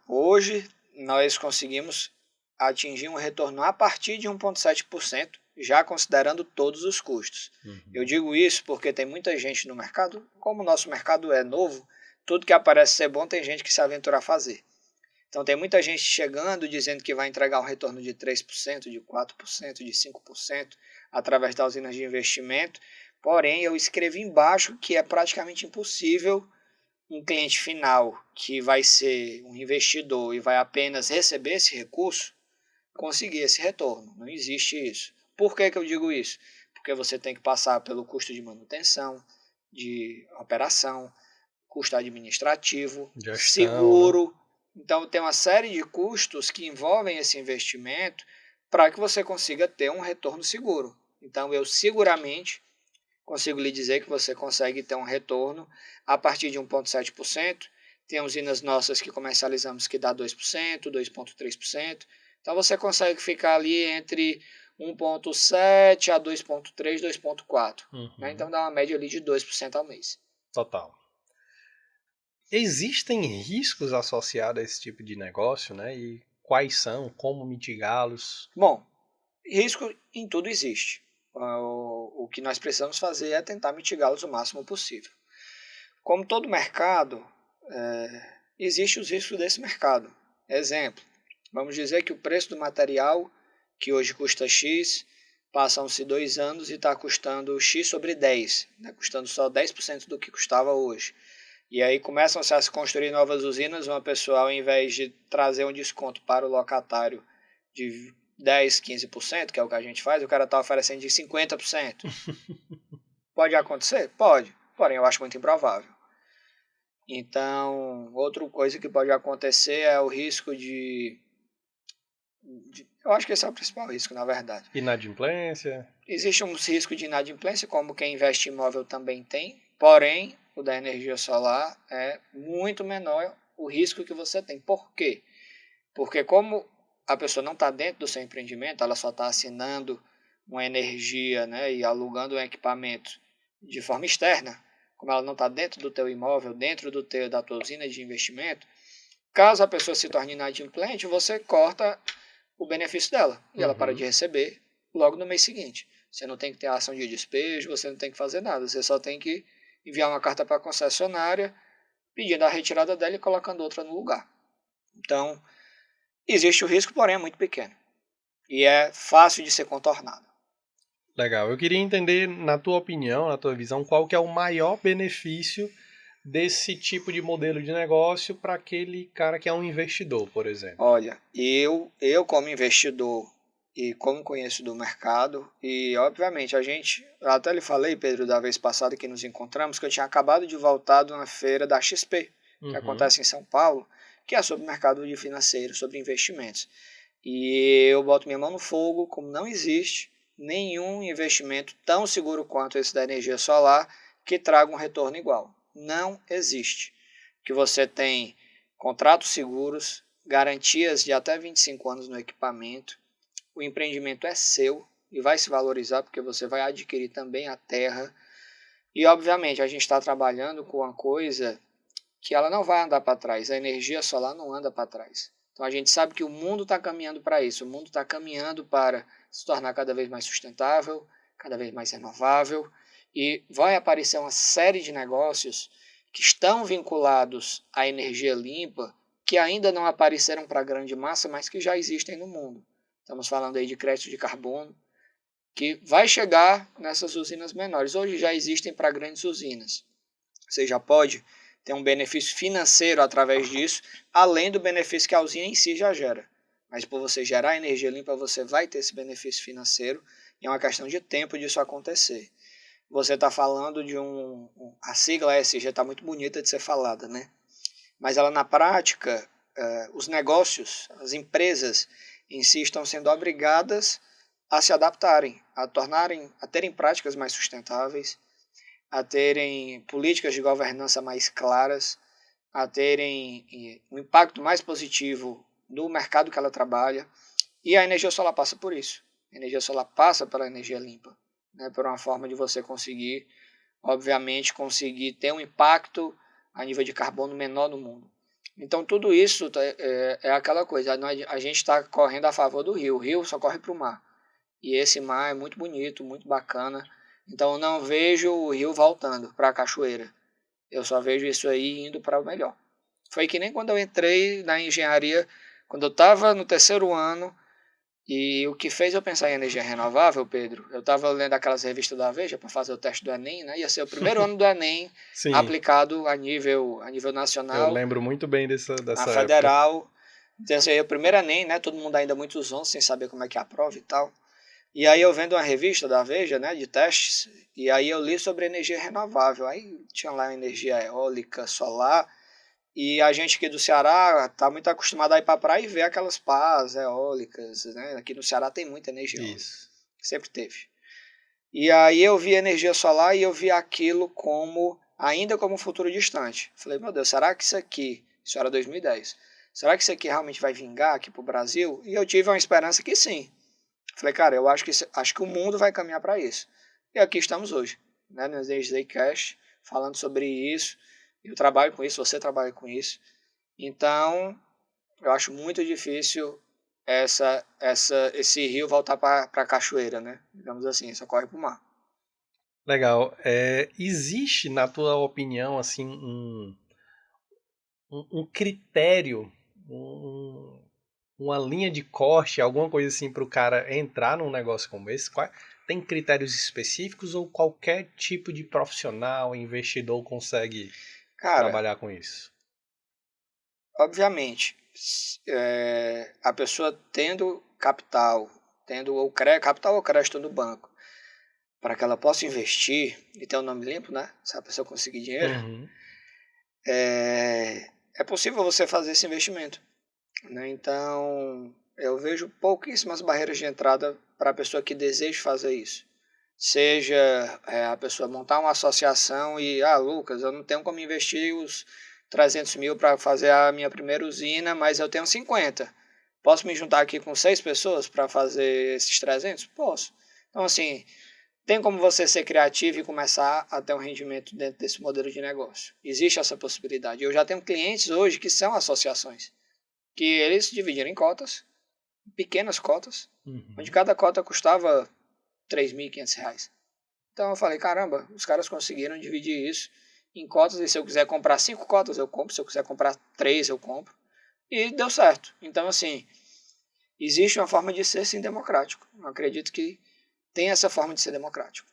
C: Hoje nós conseguimos atingir um retorno a partir de 1,7%, já considerando todos os custos. Uhum. Eu digo isso porque tem muita gente no mercado, como o nosso mercado é novo, tudo que aparece ser bom tem gente que se aventura a fazer. Então tem muita gente chegando dizendo que vai entregar um retorno de 3%, de 4%, de 5% através das usinas de investimento. Porém, eu escrevi embaixo que é praticamente impossível um cliente final que vai ser um investidor e vai apenas receber esse recurso conseguir esse retorno. Não existe isso. Por que eu digo isso? Porque você tem que passar pelo custo de manutenção, de operação, custo administrativo,
B: gestão,
C: seguro.
B: Né?
C: Então, tem uma série de custos que envolvem esse investimento para que você consiga ter um retorno seguro. Então, eu seguramente consigo lhe dizer que você consegue ter um retorno a partir de 1,7%. Tem usinas nossas que comercializamos que dá 2%, 2,3%. Então, você consegue ficar ali entre 1,7 a 2,3, 2,4.
B: Uhum.
C: Né? Então dá uma média ali de 2% ao mês.
B: Total. Existem riscos associados a esse tipo de negócio, né? E quais são, como mitigá-los?
C: Bom, risco em tudo existe. O que nós precisamos fazer é tentar mitigá-los o máximo possível. Como todo mercado, existem os riscos desse mercado. Exemplo, vamos dizer que o preço do material, que hoje custa X, passam-se 2 anos e está custando X sobre 10, né? Custando só 10% do que custava hoje. E aí começam-se a se construir novas usinas, uma pessoa, ao invés de trazer um desconto para o locatário de 10, 15%, que é o que a gente faz, o cara está oferecendo de 50%. Pode acontecer? Pode, porém eu acho muito improvável. Então, outra coisa que pode acontecer é o risco eu acho que esse é o principal risco, na verdade.
B: Inadimplência?
C: Existe um risco de inadimplência, como quem investe em imóvel também tem, porém, o da energia solar é muito menor o risco que você tem. Por quê? Porque como a pessoa não está dentro do seu empreendimento, ela só está assinando uma energia, né, e alugando um equipamento de forma externa, como ela não está dentro do teu imóvel, dentro da tua usina de investimento, caso a pessoa se torne inadimplente, você corta o benefício dela e ela para de receber logo no mês seguinte. Você não tem que ter ação de despejo, você não tem que fazer nada, você só tem que enviar uma carta para a concessionária pedindo a retirada dela e colocando outra no lugar. Então, existe o risco, porém é muito pequeno e é fácil de ser contornado.
B: Legal. Eu queria entender, na tua opinião, na tua visão, qual que é o maior benefício desse tipo de modelo de negócio para aquele cara que é um investidor, por exemplo.
C: Olha, eu como investidor e como conheço do mercado, e obviamente eu até lhe falei, Pedro, da vez passada que nos encontramos, que eu tinha acabado de voltar de uma feira da XP, que acontece em São Paulo, que é sobre mercado de financeiro, sobre investimentos. E eu boto minha mão no fogo, como não existe nenhum investimento tão seguro quanto esse da energia solar que traga um retorno igual. Não existe. Que você tem contratos seguros, garantias de até 25 anos no equipamento, o empreendimento é seu e vai se valorizar porque você vai adquirir também a terra. E obviamente a gente está trabalhando com uma coisa que ela não vai andar para trás, a energia solar não anda para trás. Então a gente sabe que o mundo está caminhando para isso, o mundo está caminhando para se tornar cada vez mais sustentável, cada vez mais renovável, e vai aparecer uma série de negócios que estão vinculados à energia limpa, que ainda não apareceram para a grande massa, mas que já existem no mundo. Estamos falando aí de crédito de carbono, que vai chegar nessas usinas menores. Hoje já existem para grandes usinas. Você já pode ter um benefício financeiro através disso, além do benefício que a usina em si já gera. Mas por você gerar energia limpa, você vai ter esse benefício financeiro e é uma questão de tempo disso acontecer. Você está falando de a sigla ESG está muito bonita de ser falada, né? Mas ela na prática, os negócios, as empresas em si estão sendo obrigadas a se adaptarem, a terem práticas mais sustentáveis, a terem políticas de governança mais claras, a terem um impacto mais positivo no mercado que ela trabalha. E a energia solar passa por isso. A energia solar passa pela energia limpa, né, por uma forma de você conseguir, obviamente, ter um impacto a nível de carbono menor no mundo. Então, tudo isso é aquela coisa, a gente está correndo a favor do rio. O rio só corre para o mar. E esse mar é muito bonito, muito bacana. Então, eu não vejo o rio voltando para a cachoeira. Eu só vejo isso aí indo para o melhor. Foi que nem quando eu entrei na engenharia, quando eu estava no 3º ano, e o que fez eu pensar em energia renovável, Pedro, eu estava lendo aquelas revistas da Veja para fazer o teste do Enem, né? Ia ser o primeiro ano do Enem aplicado a nível nacional.
B: Eu lembro muito bem dessa época.
C: Federal. Então, assim, o primeiro Enem, né? Todo mundo ainda muitos anos sem saber como é que é a prova e tal. E aí eu vendo uma revista da Veja, né, de testes, e aí eu li sobre energia renovável. Aí tinha lá energia eólica, solar, e a gente aqui do Ceará está muito acostumado a ir para a praia e ver aquelas pás eólicas, né? Aqui no Ceará tem muita energia eólica, sempre teve. E aí eu vi energia solar e eu vi aquilo ainda como um futuro distante. Falei, meu Deus, será que isso era 2010, será que isso aqui realmente vai vingar aqui para o Brasil? E eu tive uma esperança que sim. Falei, cara, eu acho que o mundo vai caminhar para isso. E aqui estamos hoje, né, no EnergiZCast, falando sobre isso. Eu trabalho com isso, você trabalha com isso. Então, eu acho muito difícil esse rio voltar para a cachoeira, né? Digamos assim, só corre para o mar.
B: Legal. Existe, na tua opinião, assim, um critério, uma linha de corte, alguma coisa assim para o cara entrar num negócio como esse? Tem critérios específicos ou qualquer tipo de profissional, investidor consegue trabalhar com isso?
C: Obviamente, a pessoa tendo capital, capital ou crédito no banco, para que ela possa investir e ter um nome limpo, né? Se a pessoa conseguir dinheiro, é possível você fazer esse investimento, né? Então, eu vejo pouquíssimas barreiras de entrada para a pessoa que deseja fazer isso. Seja a pessoa montar uma associação e, Lucas, eu não tenho como investir os 300 mil para fazer a minha primeira usina, mas eu tenho 50. Posso me juntar aqui com 6 pessoas para fazer esses 300? Posso. Então, assim, tem como você ser criativo e começar a ter um rendimento dentro desse modelo de negócio. Existe essa possibilidade. Eu já tenho clientes hoje que são associações, que eles dividiram em cotas, pequenas cotas, onde cada cota custava R$3.500. Então eu falei, caramba, os caras conseguiram dividir isso em cotas, e se eu quiser comprar 5 cotas eu compro, se eu quiser comprar 3 eu compro, e deu certo. Então assim, existe uma forma de ser sim democrático. Eu acredito que tem essa forma de ser democrático.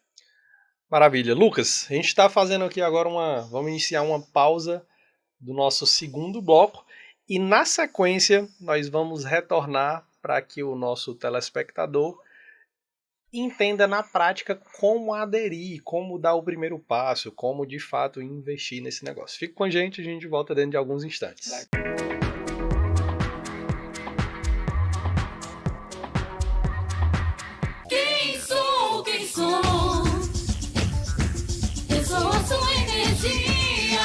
B: Maravilha. Lucas, a gente está fazendo aqui agora vamos iniciar uma pausa do nosso segundo bloco e na sequência nós vamos retornar para que o nosso telespectador entenda na prática como aderir, como dar o primeiro passo, como de fato investir nesse negócio. Fique com a gente volta dentro de alguns instantes.
C: Vai.
D: Quem sou? Eu sou a sua energia,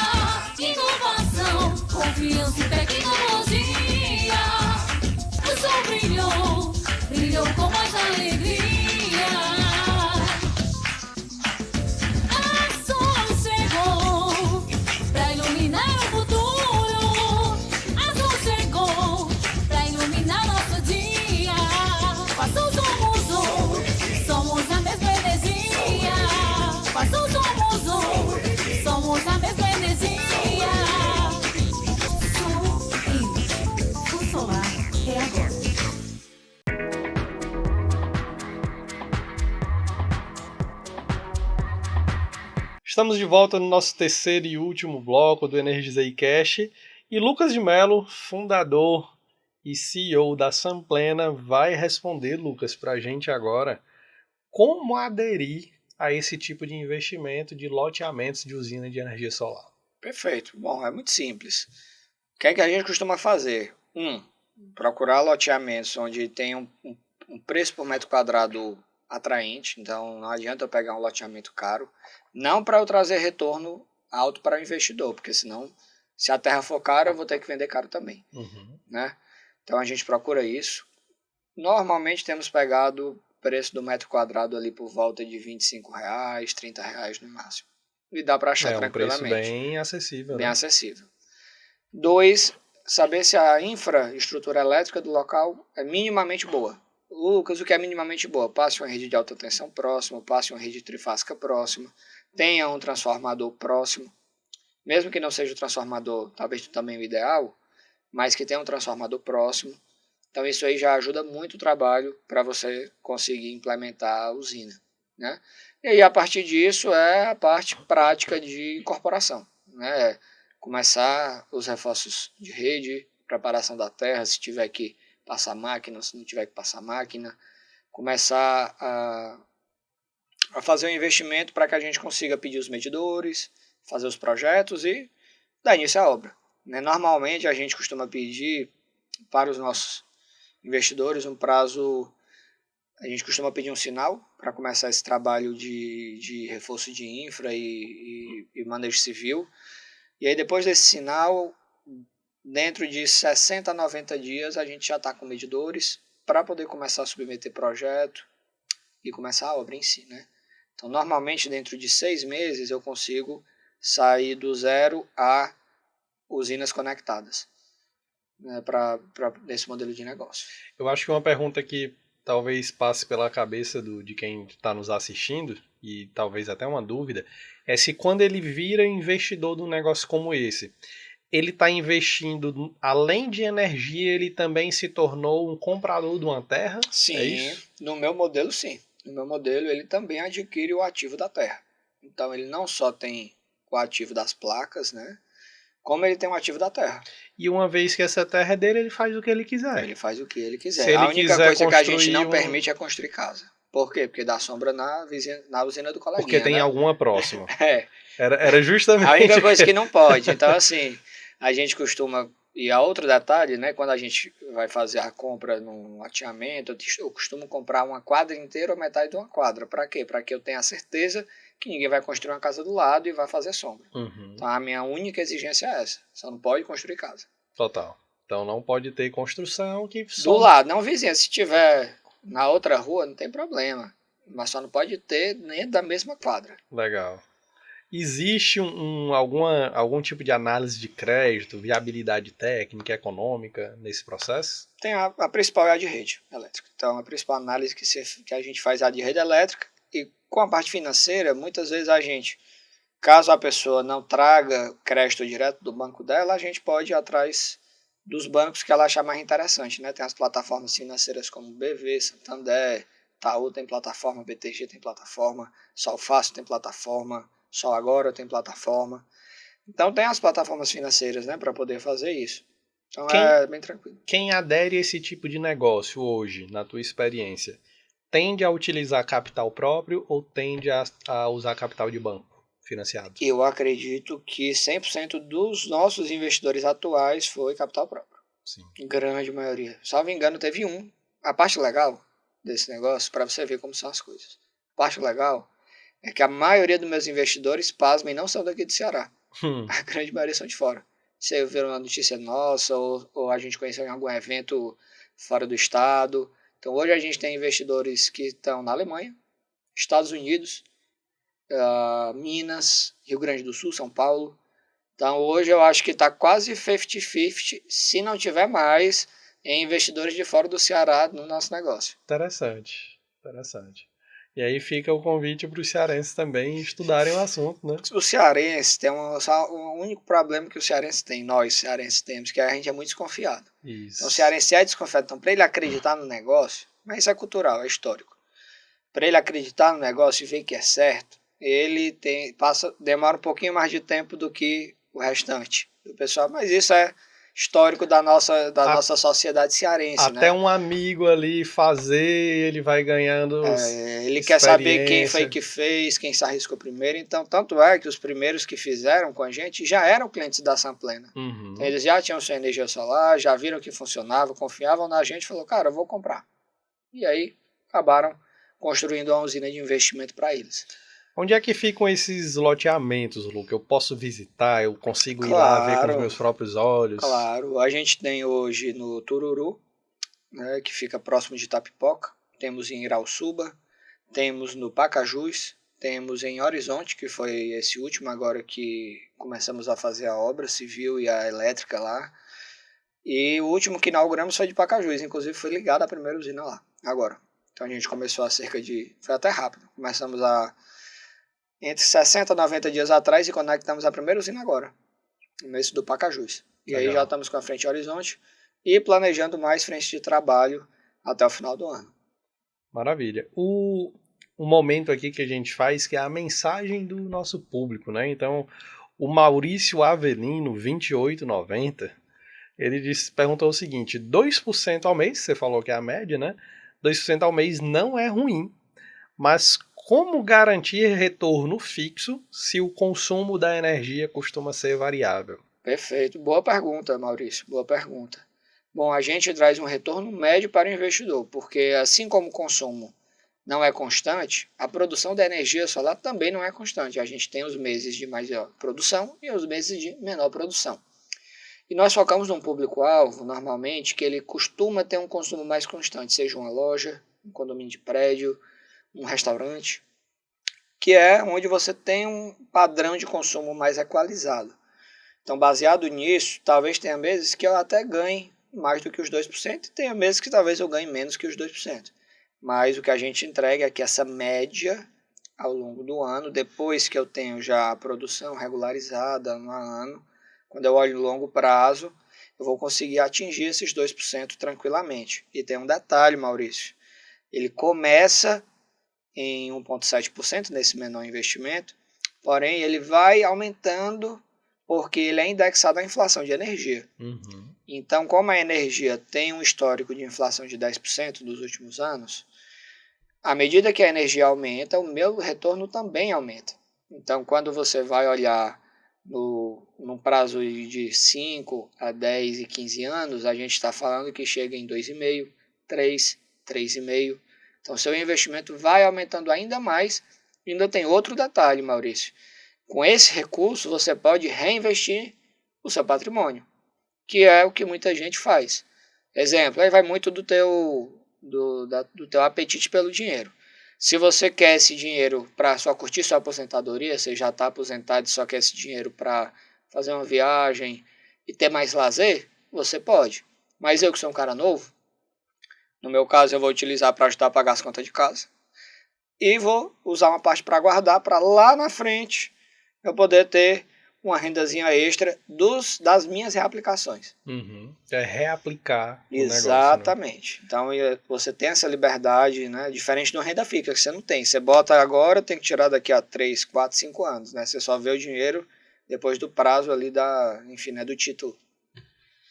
D: inovação, confiança e tecnologia. O sol brilhou com mais alegria. A sol chegou pra iluminar o futuro. A sol chegou pra iluminar nosso dia. Passou, somos a mesma energia. Passou, somos a mesma energia. O solar é agora.
B: Estamos de volta no nosso terceiro e último bloco do EnergiZCast e Lucas de Mello, fundador e CEO da Samplena, vai responder, Lucas, para a gente agora como aderir a esse tipo de investimento de loteamentos de usina de energia solar.
C: Perfeito. Bom, é muito simples. O que é que a gente costuma fazer? Procurar loteamentos onde tem um preço por metro quadrado atraente. Então, não adianta eu pegar um loteamento caro. Não para eu trazer retorno alto para o investidor, porque senão, se a terra for cara, eu vou ter que vender caro também. Né? Então, a gente procura isso. Normalmente, temos pegado preço do metro quadrado ali por volta de R$25, R$30 no máximo. E dá para achar tranquilamente.
B: É um preço bem acessível.
C: Bem acessível. 2, saber se a infraestrutura elétrica do local é minimamente boa. Lucas, o que é minimamente boa? Passe uma rede de alta tensão próxima, passe uma rede trifásica próxima, tenha um transformador próximo. Mesmo que não seja o transformador, talvez também o ideal, mas que tenha um transformador próximo. Então isso aí já ajuda muito o trabalho para você conseguir implementar a usina, né? E aí a partir disso é a parte prática de incorporação, né? Começar os reforços de rede, preparação da terra, se tiver que passar máquina, se não tiver que passar máquina, começar a fazer um investimento para que a gente consiga pedir os medidores, fazer os projetos e dar início à obra, né? Normalmente a gente costuma pedir para os nossos investidores um prazo, a gente costuma pedir um sinal para começar esse trabalho de reforço de infra e manejo civil, e aí depois desse sinal, dentro de 60 a 90 dias a gente já está com medidores para poder começar a submeter projeto e começar a obra em si, né? Então, normalmente, dentro de 6 meses, eu consigo sair do zero a usinas conectadas, né, para esse modelo de negócio.
B: Eu acho que uma pergunta que talvez passe pela cabeça de quem está nos assistindo, e talvez até uma dúvida, é se quando ele vira investidor de um negócio como esse, ele está investindo, além de energia, ele também se tornou um comprador de uma terra?
C: Sim,
B: É isso?
C: no meu modelo, sim. No meu modelo, ele também adquire o ativo da terra. Então, ele não só tem o ativo das placas, né? Como ele tem o ativo da terra.
B: E uma vez que essa terra é dele, ele faz o que ele quiser.
C: Ele faz o que ele quiser.
B: Se ele
C: A única
B: quiser
C: coisa que a gente
B: construir
C: não permite é construir casa. Por quê? Porque dá sombra na usina do coleguinha,
B: Porque tem
C: né?
B: alguma próxima.
C: É.
B: Era justamente...
C: A única coisa que não pode. Então, assim, a gente costuma... E a outro detalhe, né? Quando a gente vai fazer a compra num loteamento, eu costumo comprar uma quadra inteira ou metade de uma quadra. Para quê? Para que eu tenha a certeza que ninguém vai construir uma casa do lado e vai fazer sombra.
B: Uhum.
C: Então, a minha única exigência é essa. Só não pode construir casa.
B: Total. Então não pode ter construção que...
C: Do lado, não vizinha. Se tiver na outra rua, não tem problema. Mas só não pode ter nem da mesma quadra.
B: Legal. Existe algum tipo de análise de crédito, viabilidade técnica, econômica nesse processo?
C: Tem a principal é a de rede elétrica. Então, a principal análise que a gente faz é a de rede elétrica. E com a parte financeira, muitas vezes a gente, caso a pessoa não traga crédito direto do banco dela, a gente pode ir atrás dos bancos que ela achar mais interessante, né? Tem as plataformas financeiras como BV, Santander, Itaú tem plataforma, BTG tem plataforma, Solfácil tem plataforma, Sol Agora tem plataforma. Então tem as plataformas financeiras, né, para poder fazer isso. Então é bem tranquilo.
B: Quem adere a esse tipo de negócio hoje, na tua experiência, tende a utilizar capital próprio ou tende a usar capital de banco financiado?
C: Eu acredito que 100% dos nossos investidores atuais foi capital próprio.
B: Sim.
C: Grande maioria. Salvo engano, teve um. A parte legal desse negócio, para você ver como são as coisas. A parte legal é que a maioria dos meus investidores, pasmem, não são daqui do Ceará. A grande maioria são de fora. Você viu uma notícia nossa, ou a gente conheceu em algum evento fora do estado. Então hoje a gente tem investidores que estão na Alemanha, Estados Unidos, Minas, Rio Grande do Sul, São Paulo. Então hoje eu acho que está quase 50-50, se não tiver mais, em investidores de fora do Ceará no nosso negócio.
B: Interessante. E aí fica o convite para os cearenses também estudarem o assunto, né?
C: O cearense tem um único problema que o cearense tem, nós cearenses temos, que a gente é muito desconfiado.
B: Isso.
C: Então o cearense é desconfiado. Então para ele acreditar no negócio, mas isso é cultural, é histórico. Para ele acreditar no negócio e ver que é certo, ele demora um pouquinho mais de tempo do que o restante do pessoal, mas isso é histórico da nossa sociedade cearense.
B: Até
C: né?
B: um amigo ali fazer, ele vai ganhando
C: ele quer saber quem foi que fez, quem se arriscou primeiro. Então, tanto é que os primeiros que fizeram com a gente já eram clientes da Samplena.
B: Uhum.
C: Então, eles já tinham sua energia solar, já viram que funcionava, confiavam na gente e falaram, cara, eu vou comprar. E aí, acabaram construindo uma usina de investimento para eles.
B: Onde é que ficam esses loteamentos, Luca? Eu posso visitar, eu consigo ir lá ver com os meus próprios olhos?
C: Claro, a gente tem hoje no Tururu, né, que fica próximo de Itapipoca, temos em Irauçuba, temos no Pacajus, temos em Horizonte, que foi esse último agora que começamos a fazer a obra civil e a elétrica lá, e o último que inauguramos foi de Pacajus, inclusive foi ligado à primeira usina lá, agora. Então a gente começou foi até rápido, começamos entre 60 e 90 dias atrás e conectamos a primeira usina agora, nesse do Pacajus. E
B: Legal.
C: aí já estamos com a frente Horizonte e planejando mais frente de trabalho até o final do ano.
B: Maravilha. O momento aqui que a gente faz, que é a mensagem do nosso público, né? Então, o Maurício Avelino, 2890, ele perguntou o seguinte, 2% ao mês, você falou que é a média, né? 2% ao mês não é ruim, mas como garantir retorno fixo se o consumo da energia costuma ser variável?
C: Perfeito. Boa pergunta, Maurício. Boa pergunta. Bom, a gente traz um retorno médio para o investidor, porque assim como o consumo não é constante, a produção da energia solar também não é constante. A gente tem os meses de maior produção e os meses de menor produção. E nós focamos num público-alvo, normalmente, que ele costuma ter um consumo mais constante, seja uma loja, um condomínio de prédio, um restaurante, que é onde você tem um padrão de consumo mais equalizado. Então, baseado nisso, talvez tenha meses que eu até ganhe mais do que os 2%, e tenha meses que talvez eu ganhe menos que os 2%. Mas o que a gente entrega é que essa média, ao longo do ano, depois que eu tenho já a produção regularizada no ano, quando eu olho no longo prazo, eu vou conseguir atingir esses 2% tranquilamente. E tem um detalhe, Maurício, ele começa em 1,7% nesse menor investimento, porém ele vai aumentando porque ele é indexado à inflação de energia.
B: Uhum.
C: Então, como a energia tem um histórico de inflação de 10% nos últimos anos, à medida que a energia aumenta, o meu retorno também aumenta. Então, quando você vai olhar num prazo de 5 a 10 e 15 anos, a gente está falando que chega em 2,5, 3, 3,5. Então, seu investimento vai aumentando ainda mais. E ainda tem outro detalhe, Maurício. Com esse recurso, você pode reinvestir o seu patrimônio, que é o que muita gente faz. Exemplo, aí vai muito do teu apetite pelo dinheiro. Se você quer esse dinheiro para só curtir sua aposentadoria, você já está aposentado e só quer esse dinheiro para fazer uma viagem e ter mais lazer, você pode. Mas eu que sou um cara novo, no meu caso eu vou utilizar para ajudar a pagar as contas de casa e vou usar uma parte para guardar para lá na frente eu poder ter uma rendazinha extra das minhas reaplicações.
B: Uhum. É reaplicar o
C: Exatamente.
B: negócio, né?
C: Então você tem essa liberdade, né? Diferente de uma renda fixa que você não tem. Você bota agora, tem que tirar daqui a 3, 4, 5 anos. Né? Você só vê o dinheiro depois do prazo ali do título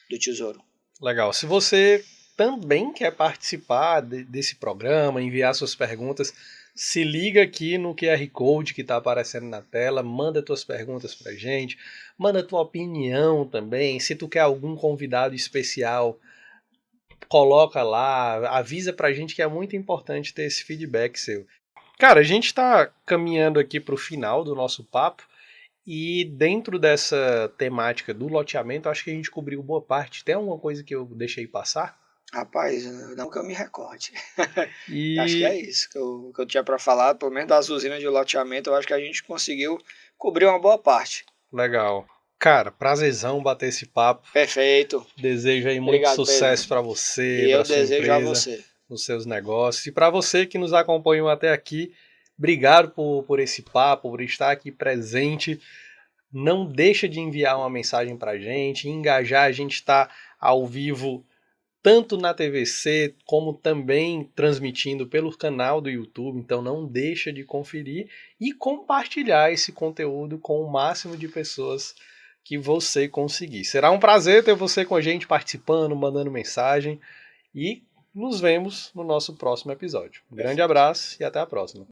C: do tesouro.
B: Legal. Se você também quer participar desse programa, enviar suas perguntas, se liga aqui no QR Code que está aparecendo na tela, manda tuas perguntas pra gente, manda tua opinião também, se tu quer algum convidado especial, coloca lá, avisa pra gente que é muito importante ter esse feedback seu. Cara, a gente tá caminhando aqui pro final do nosso papo e dentro dessa temática do loteamento, acho que a gente cobriu boa parte. Tem alguma coisa que eu deixei passar?
C: Rapaz, não que eu me recorde.
B: E...
C: Acho que é isso que eu tinha para falar, pelo menos das usinas de loteamento, eu acho que a gente conseguiu cobrir uma boa parte.
B: Legal. Cara, prazerzão bater esse papo.
C: Perfeito.
B: Desejo aí muito
C: Obrigado,
B: sucesso para você,
C: E eu
B: para sua
C: desejo a
B: empresa,
C: você.
B: nos seus negócios. E para você que nos acompanhou até aqui, obrigado por esse papo, por estar aqui presente. Não deixa de enviar uma mensagem para a gente, engajar. A gente está ao vivo tanto na TVC como também transmitindo pelo canal do YouTube, então não deixa de conferir e compartilhar esse conteúdo com o máximo de pessoas que você conseguir. Será um prazer ter você com a gente participando, mandando mensagem e nos vemos no nosso próximo episódio. Um grande abraço e até a próxima.